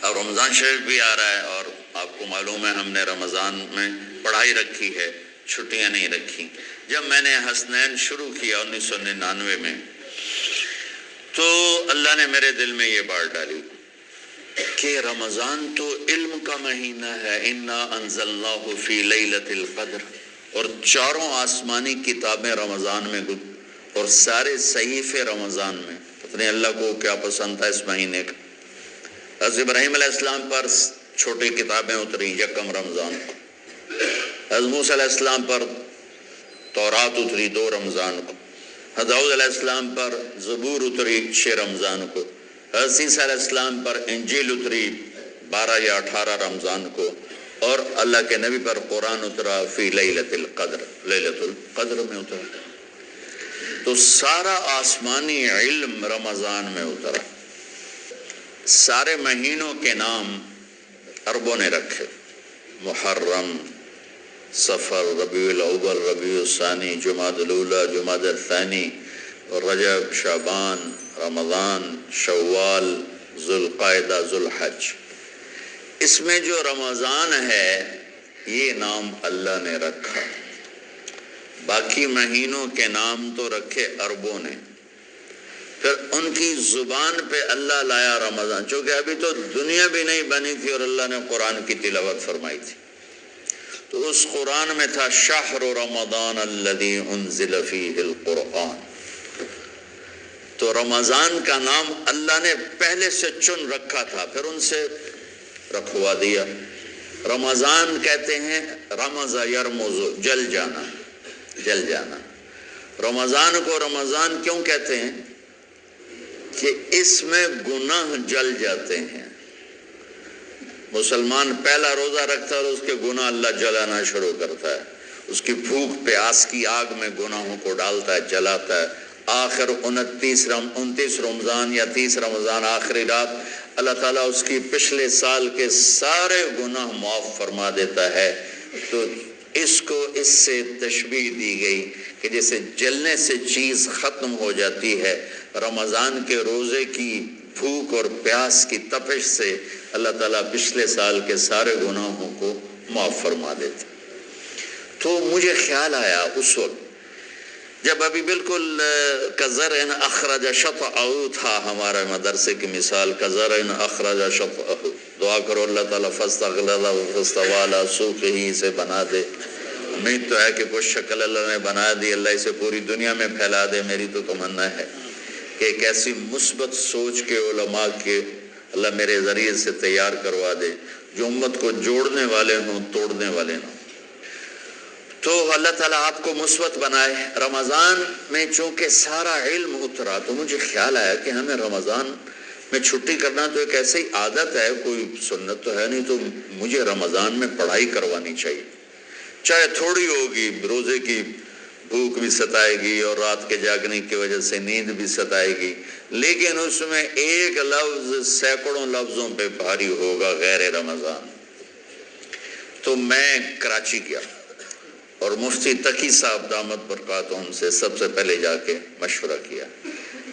اب رمضان شریف بھی آ رہا ہے اور آپ کو معلوم ہے ہم نے رمضان میں پڑھائی رکھی ہے، چھٹیاں نہیں رکھی۔ جب میں نے حسنین شروع کیا 1999 میں، تو اللہ نے میرے دل میں یہ بات ڈالی کہ رمضان تو علم کا مہینہ ہے، انا انزلناہ فی لیلۃ القدر، اور چاروں آسمانی کتابیں رمضان میں اور سارے صحیفے رمضان میں۔ پتہ نہیں اللہ کو کیا پسند تھا اس مہینے کا۔ حضرت ابراہیم علیہ السلام پر چھوٹی کتابیں اتری یکم رمضان کو، حضرت موسیٰ علیہ السلام پر تورات اتری 2 رمضان کو، حضرت داؤد علیہ السلام پر زبور اتری 6 رمضان کو، حضرت عیسیٰ علیہ السلام پر انجیل اتری 12 یا 18 رمضان کو، اور اللہ کے نبی پر قرآن اترا فی لیلۃ القدر، لیلۃ القدر میں اترا۔ تو سارا آسمانی علم رمضان میں اترا۔ سارے مہینوں کے نام عربوں نے رکھے، محرم، صفر، ربیع الاول، ربیع الثانی، جمادی الاولیٰ، جمادی الثانی، رجب، شعبان، رمضان، شوال، ذوالقعدہ، ذوالحج۔ اس میں جو رمضان ہے یہ نام اللہ نے رکھا، باقی مہینوں کے نام تو رکھے عربوں نے۔ پھر ان کی زبان پہ اللہ لایا رمضان، چونکہ ابھی تو دنیا بھی نہیں بنی تھی اور اللہ نے قرآن کی تلاوت فرمائی تھی، تو اس قرآن میں تھا شہر رمضان الذی انزل فیہ القرآن۔ تو رمضان کا نام اللہ نے پہلے سے چن رکھا تھا، پھر ان سے رکھوا دیا۔ رمضان کہتے ہیں رمض یرمض، جل جانا، جل جانا۔ رمضان کو رمضان کیوں کہتے ہیں؟ کہ اس میں گناہ جل جاتے ہیں۔ مسلمان پہلا روزہ رکھتا ہے اور اس کے گناہ اللہ جلانا شروع کرتا ہے، اس کی بھوک پیاس کی آگ میں گناہوں کو ڈالتا ہے، جلاتا ہے۔ آخر 29 رمضان یا 30 رمضان آخری رات اللہ تعالیٰ اس کی پچھلے سال کے سارے گناہ معاف فرما دیتا ہے۔ تو اس کو اس سے تشبیہ دی گئی کہ جیسے جلنے سے چیز ختم ہو جاتی ہے، رمضان کے روزے کی بھوک اور پیاس کی تپش سے اللہ تعالیٰ پچھلے سال کے سارے گناہوں کو معاف فرما دیتا۔ تو مجھے خیال آیا اس وقت جب ابھی بالکل کزرع اخرج شطأہ تھا، ہمارے مدرسے کی مثال کزرع اخرج شطأہ، دعا کرو اللہ تعالیٰ فاستغلظ فاستوی علی سوقہ سے بنا دے۔ امید تو ہے کہ کچھ شکل اللہ نے بنا دی، اللہ اسے پوری دنیا میں پھیلا دے۔ میری تو تمنا ہے کہ ایک ایسی مثبت سوچ کے علماء کے اللہ میرے ذریعے سے تیار کروا دے جو امت کو جوڑنے والے ہوں، توڑنے والے نہ ہوں۔ تو اللہ تعالیٰ آپ کو مثبت بنائے۔ رمضان میں چونکہ سارا علم اترا تو مجھے خیال آیا کہ ہمیں رمضان میں چھٹی کرنا تو ایک ایسی عادت ہے، کوئی سنت تو ہے نہیں، تو مجھے رمضان میں پڑھائی کروانی چاہیے، چاہے تھوڑی ہوگی۔ روزے کی بھوک بھی ستائے گی اور رات کے جاگنے کی وجہ سے نیند بھی ستائے گی، لیکن اس میں ایک لفظ سینکڑوں لفظوں پہ بھاری ہوگا، غیر رمضان۔ تو میں کراچی گیا اور مفتی تقی صاحب دامت برکاتہم سے سب سے پہلے جا کے مشورہ کیا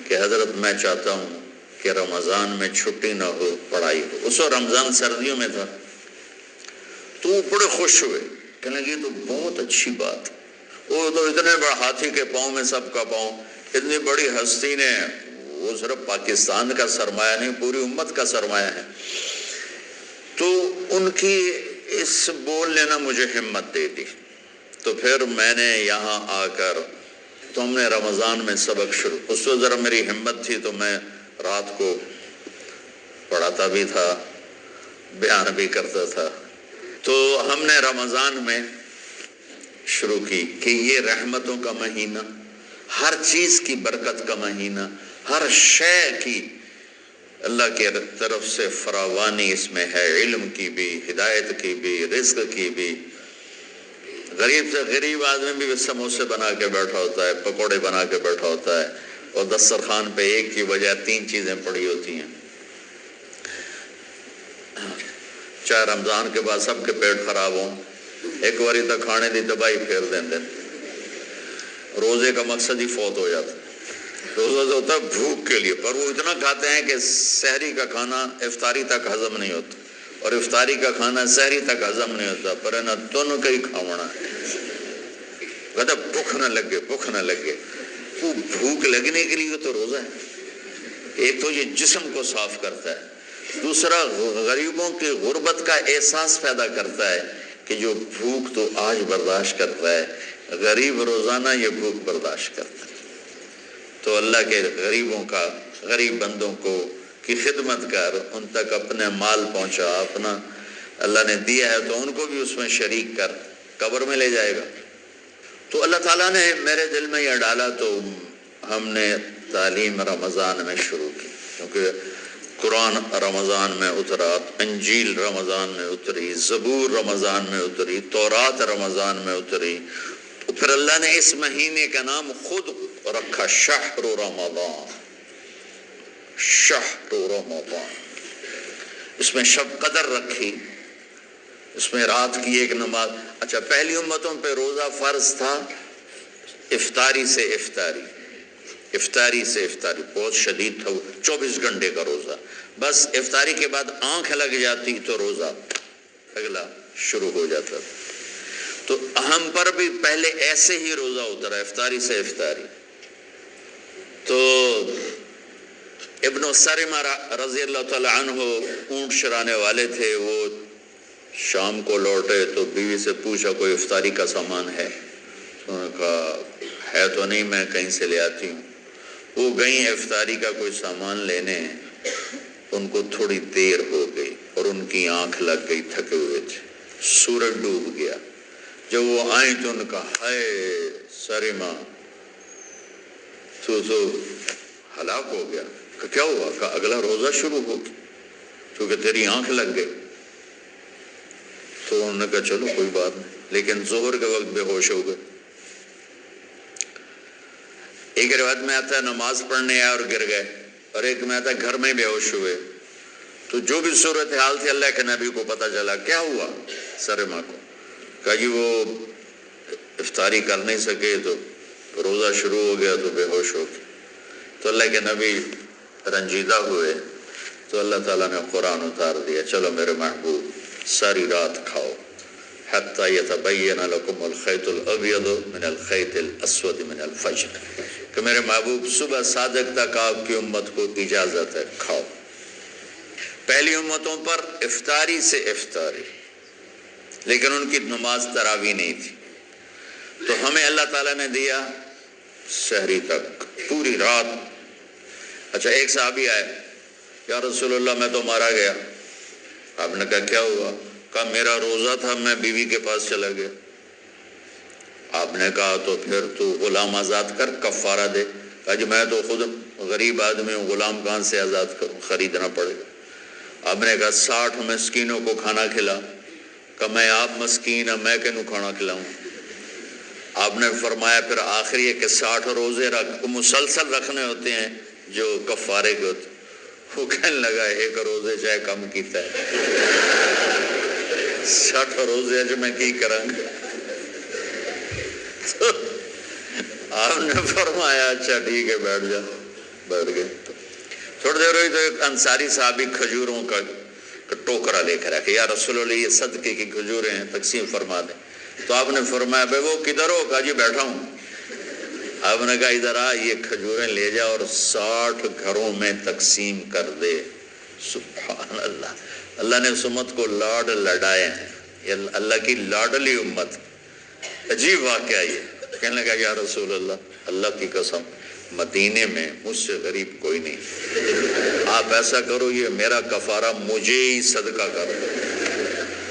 کہ حضرت میں چاہتا ہوں کہ رمضان میں چھٹی نہ ہو، پڑھائی ہو۔ اس وقت رمضان سردیوں میں تھا، تو وہ بڑے خوش ہوئے، کہنے لگے یہ تو بہت اچھی بات۔ وہ تو اتنے بڑے ہاتھی کے پاؤں میں سب کا پاؤں، اتنی بڑی ہستی نے، وہ صرف پاکستان کا سرمایہ نہیں پوری امت کا سرمایہ ہے۔ تو ان کی اس بولنے نے مجھے ہمت دے دی۔ تو پھر میں نے یہاں آ کر تو ہم نے رمضان میں سبق شروع، اس وقت ذرا میری ہمت تھی تو میں رات کو پڑھاتا بھی تھا، بیان بھی کرتا تھا۔ تو ہم نے رمضان میں شروع کی کہ یہ رحمتوں کا مہینہ، ہر چیز کی برکت کا مہینہ، ہر شے کی اللہ کے طرف سے فراوانی اس میں ہے، علم کی بھی، ہدایت کی بھی، رزق کی بھی۔ غریب سے غریب آدمی بھی سموسے بنا کے بیٹھا ہوتا ہے، پکوڑے بنا کے بیٹھا ہوتا ہے، اور دسترخوان پہ ایک کی بجائے 3 چیزیں پڑی ہوتی ہیں۔ چاہے رمضان کے بعد سب کے پیٹ خراب ہوں، ایک باری تک کھانے دی تباہی پھیر دیں۔ روزے کا مقصد ہی فوت ہو جاتا ہے۔ روزہ تو ہوتا ہے بھوک کے لیے، پر وہ اتنا کھاتے ہیں کہ سحری کا کھانا افطاری تک ہضم نہیں ہوتا، اور افطاری کا کھانا سحری تک ہضم نہیں ہوتا، پر نہ تن کئی کھاونا کہتا بھوک نہ لگے، بھوک نہ لگے۔ وہ بھوک لگنے کے لیے تو روزہ ہے۔ ایک تو یہ جسم کو صاف کرتا ہے، دوسرا غریبوں کی غربت کا احساس پیدا کرتا ہے کہ جو بھوک تو آج برداشت کرتا ہے، غریب روزانہ یہ بھوک برداشت کرتا ہے۔ تو اللہ کے غریبوں کا، غریب بندوں کو کی خدمت کر، ان تک اپنے مال پہنچا، اپنا اللہ نے دیا ہے تو ان کو بھی اس میں شریک کر، قبر میں لے جائے گا۔ تو اللہ تعالیٰ نے میرے دل میں یہ ڈالا، تو ہم نے تعلیم رمضان میں شروع کی، کیونکہ قرآن رمضان میں اترا، انجیل رمضان میں اتری، زبور رمضان میں اتری، تورات رمضان میں اتری۔ پھر اللہ نے اس مہینے کا نام خود رکھا شہر رمضان، شہر رمضان۔ اس میں شب قدر رکھی، اس میں رات کی ایک نماز۔ اچھا، پہلی امتوں پہ روزہ فرض تھا افطاری سے افطاری، افطاری سے افطاری، بہت شدید تھا، 24 گھنٹے کا روزہ۔ بس افطاری کے بعد آنکھ لگ جاتی تو روزہ اگلا شروع ہو جاتا تھا۔ تو ہم پر بھی پہلے ایسے ہی روزہ اترا، افطاری سے افطاری۔ تو ابن سرمہ رضی اللہ تعالی عنہ اونٹ چرانے والے تھے، وہ شام کو لوٹے تو بیوی سے پوچھا کوئی افطاری کا سامان ہے؟ انہوں نے کہا ہے تو نہیں، میں کہیں سے لے آتی ہوں۔ وہ گئیں افطاری کا کوئی سامان لینے، ان کو تھوڑی دیر ہو گئی اور ان کی آنکھ لگ گئی، تھکے ہوئے تھے، سورج ڈوب گیا۔ جب وہ آئیں تو ان کا ہائے سرمہ تو ہلاک ہو گیا۔ کہ کیا ہوا؟ کہ اگلا روزہ شروع ہو گیا کیونکہ تیری آنکھ لگ گئی۔ تو انہوں نے کہا چلو کوئی بات نہیں، لیکن ظہر کے وقت بے ہوش ہو گئے۔ ایک روایت میں آتا ہے نماز پڑھنے آئے اور گر گئے، اور ایک میں آتا ہے گھر میں بے ہوش ہوئے۔ تو جو بھی صورتحال تھی اللہ کے نبی کو پتہ چلا۔ کیا ہوا سرمہ کو؟ کہا جی وہ افطاری کر نہیں سکے تو روزہ شروع ہو گیا تو بے ہوش ہو گئے۔ تو اللہ کے نبی رنجیدہ ہوئے، تو اللہ تعالیٰ نے قرآن اتار دیا، چلو میرے محبوب ساری رات کھاؤ، حتی یتبین لکم الخیط الابیض من الخیط الاسود من الفجر، کہ میرے محبوب صبح صادق تک آپ کی امت کو اجازت ہے، کھاؤ۔ پہلی امتوں پر افطاری سے افطاری، لیکن ان کی نماز تراویح نہیں تھی۔ تو ہمیں اللہ تعالیٰ نے دیا سحری تک، پوری رات۔ اچھا، ایک صحابی آئے، یا رسول اللہ میں تو مارا گیا۔ آپ نے کہا کیا ہوا؟ کہا میرا روزہ تھا، میں بیوی کے پاس چلا گیا۔ آپ نے کہا تو پھر تو غلام آزاد کر، کفارہ دے۔ کہا جی میں تو خود غریب آدمی ہوں، غلام کہاں سے آزاد کروں، خریدنا پڑے گا۔ آپ نے کہا 60 مسکینوں کو کھانا کھلا۔ کہ میں آپ مسکین ہیں، میں کینوں کھانا کھلاؤں؟ آپ نے فرمایا پھر آخری ہے کہ 60 روزے مسلسل رکھنے ہوتے ہیں جو کفارے کے ہوتے ہیں۔ وہ کہنے لگا ایک روزے چاہے کم کیتا ہے، 60 روزے جو میں کی کروں گا۔ تو آپ نے فرمایا اچھا ٹھیک ہے بیٹھ جا، بیٹھ گئے۔ تھوڑی دیر ہوئی تو ایک انصاری صحابی کھجوروں کا ٹوکرا لے کر آیا، یا رسول اللہ یہ صدقے کی کھجوریں ہیں، تقسیم فرما دیں۔ تو آپ نے فرمایا بھائی وہ کدھر ہو؟ کہا جی بیٹھا ہوں۔ آپ نے کہا ادھر آ، یہ کھجوریں لے جا اور 60 گھروں میں تقسیم کر دے۔ سبحان اللہ، اللہ نے اس امت کو لاڈ لڈائے ہیں، یہ اللہ کی لاڈلی امت۔ عجیب واقعہ یہ، کہنے لگا یا رسول اللہ، اللہ کی قسم مدینے میں مجھ سے غریب کوئی نہیں، آپ ایسا کرو یہ میرا کفارہ مجھے ہی صدقہ کر دو۔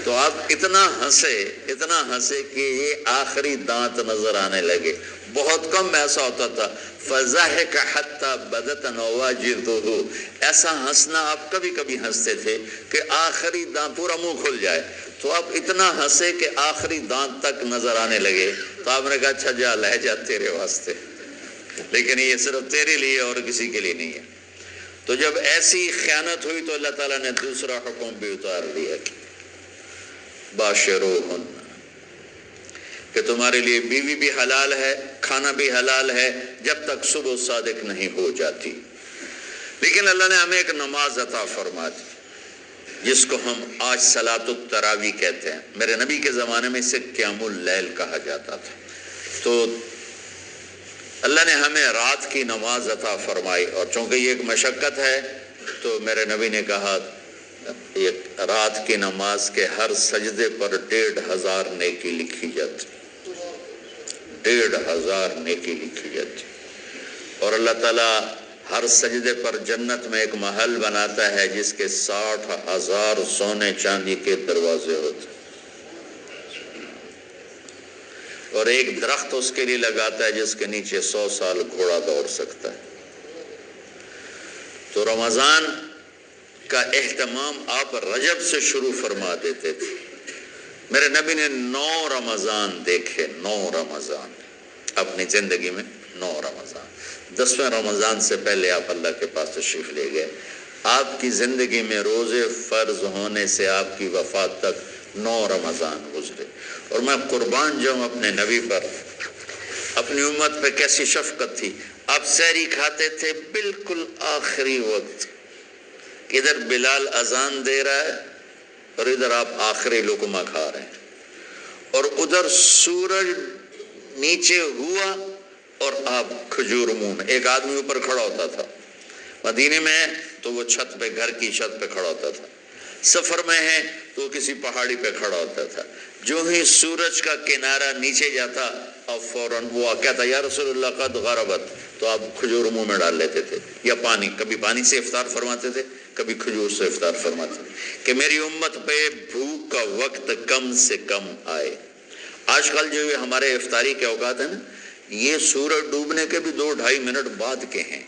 تو آپ اتنا ہنسے کہ یہ آخری دانت نظر آنے لگے۔ بہت کم ایسا ہوتا تھا، فَضَحِكَ حَتَّى بَدَتْ نَوَاجِذُهُ، ایسا ہنسنا آپ کبھی کبھی ہنستے تھے کہ آخری دانت پورا منہ کھل جائے۔ تو آپ اتنا ہنسے کہ آخری دانت تک نظر آنے لگے۔ تو آپ نے کہا اچھا جا لے جا تیرے واسطے، لیکن یہ صرف تیرے لیے اور کسی کے لیے نہیں ہے۔ تو جب ایسی خیانت ہوئی تو اللہ تعالیٰ نے دوسرا حکم بھی اتار دیا کہ باشروہن، کہ تمہارے لیے بیوی بھی حلال ہے، کھانا بھی حلال ہے جب تک صبح صادق نہیں ہو جاتی۔ لیکن اللہ نے ہمیں ایک نماز عطا فرما دی جس کو ہم آج صلاۃ التراویح کہتے ہیں۔ میرے نبی کے زمانے میں اسے قیام اللیل کہا جاتا تھا۔ تو اللہ نے ہمیں رات کی نماز عطا فرمائی، اور چونکہ یہ ایک مشقت ہے تو میرے نبی نے کہا یہ رات کی نماز کے ہر سجدے پر 1500 نیکی لکھی جاتی، 1500 نیکی لکھی جاتی۔ اور اللہ تعالیٰ ہر سجدے پر جنت میں ایک محل بناتا ہے جس کے 60,000 سونے چاندی کے دروازے ہوتے ہیں، اور ایک درخت اس کے لیے لگاتا ہے جس کے نیچے 100 سال گھوڑا دوڑ سکتا ہے۔ تو رمضان کا اہتمام آپ رجب سے شروع فرما دیتے تھے۔ میرے نبی نے 9 رمضان دیکھے، 9 رمضان اپنی زندگی میں، 9 رمضان۔ 10ویں رمضان سے پہلے آپ اللہ کے پاس تشریف لے گئے۔ آپ کی زندگی میں روزے فرض ہونے سے آپ کی وفات تک 9 رمضان گزرے، اور میں قربان جاؤں اپنے نبی پر، اپنی امت پہ کیسی شفقت تھی۔ آپ سحری کھاتے تھے بالکل آخری وقت، ادھر بلال اذان دے رہا ہے اور ادھر آپ آخری لقمہ کھا رہے ہیں، اور ادھر سورج نیچے ہوا اور آپ کھجور منہ میں۔ ایک آدمی اوپر کھڑا ہوتا تھا مدینے میں تو وہ چھت پہ، گھر کی چھت پہ کھڑا ہوتا تھا، سفر میں ہے تو وہ کسی پہاڑی پہ کھڑا ہوتا تھا۔ جو ہی سورج کا کنارہ نیچے جاتا اب فوراً وہ کہتا یا رسول اللہ قد غربت، تو آپ کھجور منہ میں ڈال لیتے تھے، یا پانی، کبھی پانی سے افطار فرماتے تھے، کبھی کھجور سے افطار فرماتے تھے، کہ میری امت پہ بھوک کا وقت کم سے کم آئے۔ آج کل جو ہمارے افطاری کے اوقات ہیں نا، یہ سورج ڈوبنے کے بھی 2-2.5 منٹ بعد کے ہیں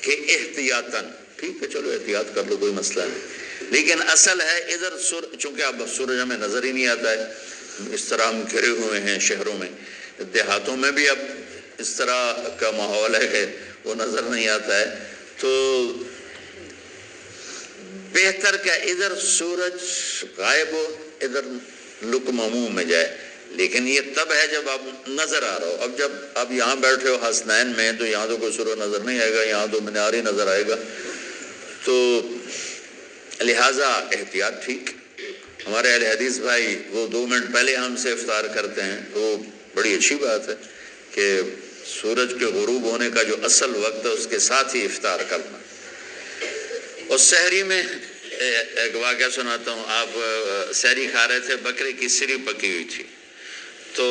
کہ احتیاطاً، ٹھیک ہے چلو احتیاط کر لو کوئی مسئلہ نہیں، لیکن اصل ہے ادھر چونکہ اب سورج ہمیں نظر ہی نہیں آتا ہے، اس طرح ہم گھرے ہوئے ہیں شہروں میں، دیہاتوں میں بھی اب اس طرح کا ماحول ہے کہ وہ نظر نہیں آتا ہے، تو بہتر کہ ادھر سورج غائب ہو ادھر لقمہ منہ میں جائے۔ لیکن یہ تب ہے جب آپ نظر آ رہا ہو۔ اب جب آپ یہاں بیٹھے ہو حسنین میں تو یہاں تو کوئی سورج نظر نہیں آئے گا، یہاں تو مینار ہی نظر آئے گا، تو لہٰذا احتیاط ٹھیک۔ ہمارے اہل حدیث بھائی وہ 2 منٹ پہلے ہم سے افطار کرتے ہیں، تو بڑی اچھی بات ہے کہ سورج کے غروب ہونے کا جو اصل وقت ہے اس کے ساتھ ہی افطار کرنا۔ اور سحری میں ایک واقعہ سناتا ہوں، آپ سحری کھا رہے تھے، بکرے کی سری پکی ہوئی تھی، تو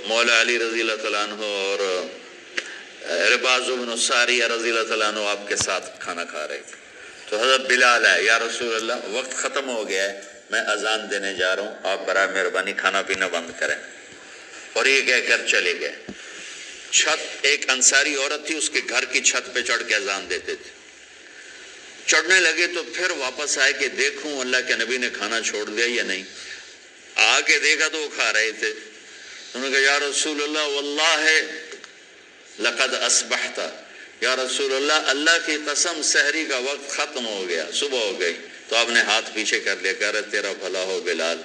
مولا علی رضی اللہ تعالیٰ عنہ اور رباز بن ساریہ رضی اللہ تعالیٰ عنہ آپ کے ساتھ کھانا کھا رہے تھے۔ تو حضرت بلال ہے، یا رسول اللہ وقت ختم ہو گیا ہے، میں اذان دینے جا رہا ہوں، آپ برائے مہربانی کھانا پینا بند کریں۔ اور یہ کہہ کر چلے گئے۔ چھت، ایک انصاری عورت تھی، اس کے گھر کی چھت پہ چڑھ کے اذان دیتے تھے۔ چڑھنے لگے تو پھر واپس آئے کہ دیکھوں اللہ کے نبی نے کھانا چھوڑ دیا یا نہیں۔ آگے دیکھا تو وہ کھا رہے تھے۔ انہوں نے کہا یا رسول اللہ واللہ لقد اصبحت، یا رسول اللہ اللہ کی قسم سحری کا وقت ختم ہو گیا، صبح ہو گئی۔ تو آپ نے ہاتھ پیچھے کر لیا، کہہ رہے تیرا بھلا ہو بلال،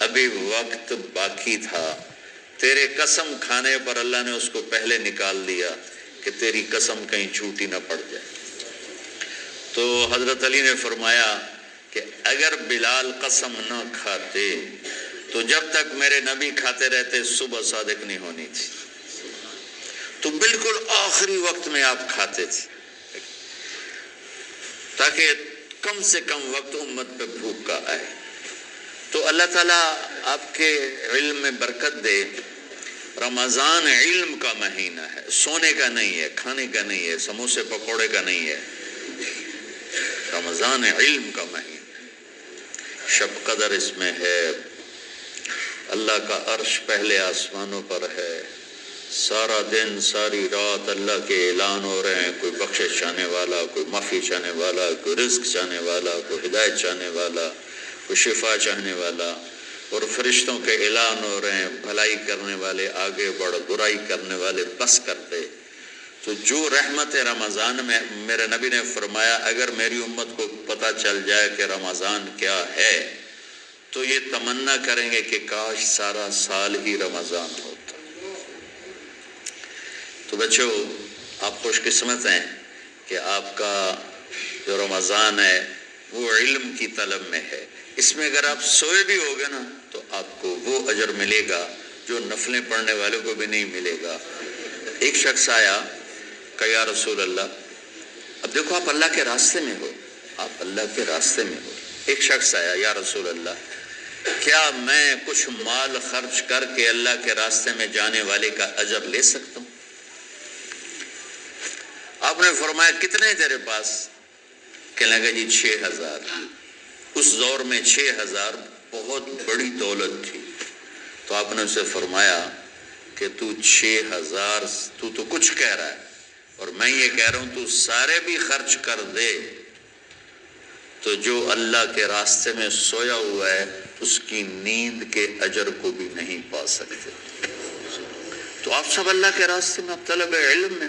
ابھی وقت باقی تھا، تیرے قسم کھانے پر اللہ نے اس کو پہلے نکال دیا کہ تیری قسم کہیں جھوٹی نہ پڑ جائے۔ تو حضرت علی نے فرمایا کہ اگر بلال قسم نہ کھاتے تو جب تک میرے نبی کھاتے رہتے صبح صادق نہیں ہونی تھی، تو بالکل آخری وقت میں آپ کھاتے تھے تاکہ کم سے کم وقت امت پہ بھوک کا آئے۔ تو اللہ تعالیٰ آپ کے علم میں برکت دے۔ رمضان علم کا مہینہ ہے، سونے کا نہیں ہے، کھانے کا نہیں ہے، سموسے پکوڑے کا نہیں ہے، رمضان علم کا مہینہ۔ شب قدر اس میں ہے، اللہ کا عرش پہلے آسمانوں پر ہے، سارا دن ساری رات اللہ کے اعلان ہو رہے ہیں، کوئی بخشش چاہنے والا، کوئی معافی چاہنے والا، کوئی رزق چاہنے والا، کوئی ہدایت چاہنے والا، کوئی شفا چاہنے والا، اور فرشتوں کے اعلان ہو رہے ہیں، بھلائی کرنے والے آگے بڑھ، برائی کرنے والے بس کر دے۔ تو جو رحمت رمضان میں، میرے نبی نے فرمایا اگر میری امت کو پتہ چل جائے کہ رمضان کیا ہے تو یہ تمنا کریں گے کہ کاش سارا سال ہی رمضان ہوتا۔ تو بچوں آپ خوش قسمت ہیں کہ آپ کا جو رمضان ہے وہ علم کی طلب میں ہے. اس میں اگر آپ سوئے بھی ہوگے نا تو آپ کو وہ اجر ملے گا جو نفلیں پڑھنے والوں کو بھی نہیں ملے گا. ایک شخص آیا کہ یا رسول اللہ، اب دیکھو آپ اللہ کے راستے میں ہو، آپ اللہ کے راستے میں ہو. ایک شخص آیا، یا رسول اللہ کیا میں کچھ مال خرچ کر کے اللہ کے راستے میں جانے والے کا اجر لے سکتا ہوں؟ آپ نے فرمایا کتنے تیرے پاس؟ کہنے لگا جی 6000. اس دور میں 6000 بہت بڑی دولت تھی. تو آپ نے اسے فرمایا کہ تو 6000 تو کچھ کہہ رہا ہے اور میں یہ کہہ رہا ہوں تو سارے بھی خرچ کر دے تو جو اللہ کے راستے میں سویا ہوا ہے اس کی نیند کے اجر کو بھی نہیں پا سکتے. تو آپ سب اللہ کے راستے میں، اب طلب علم میں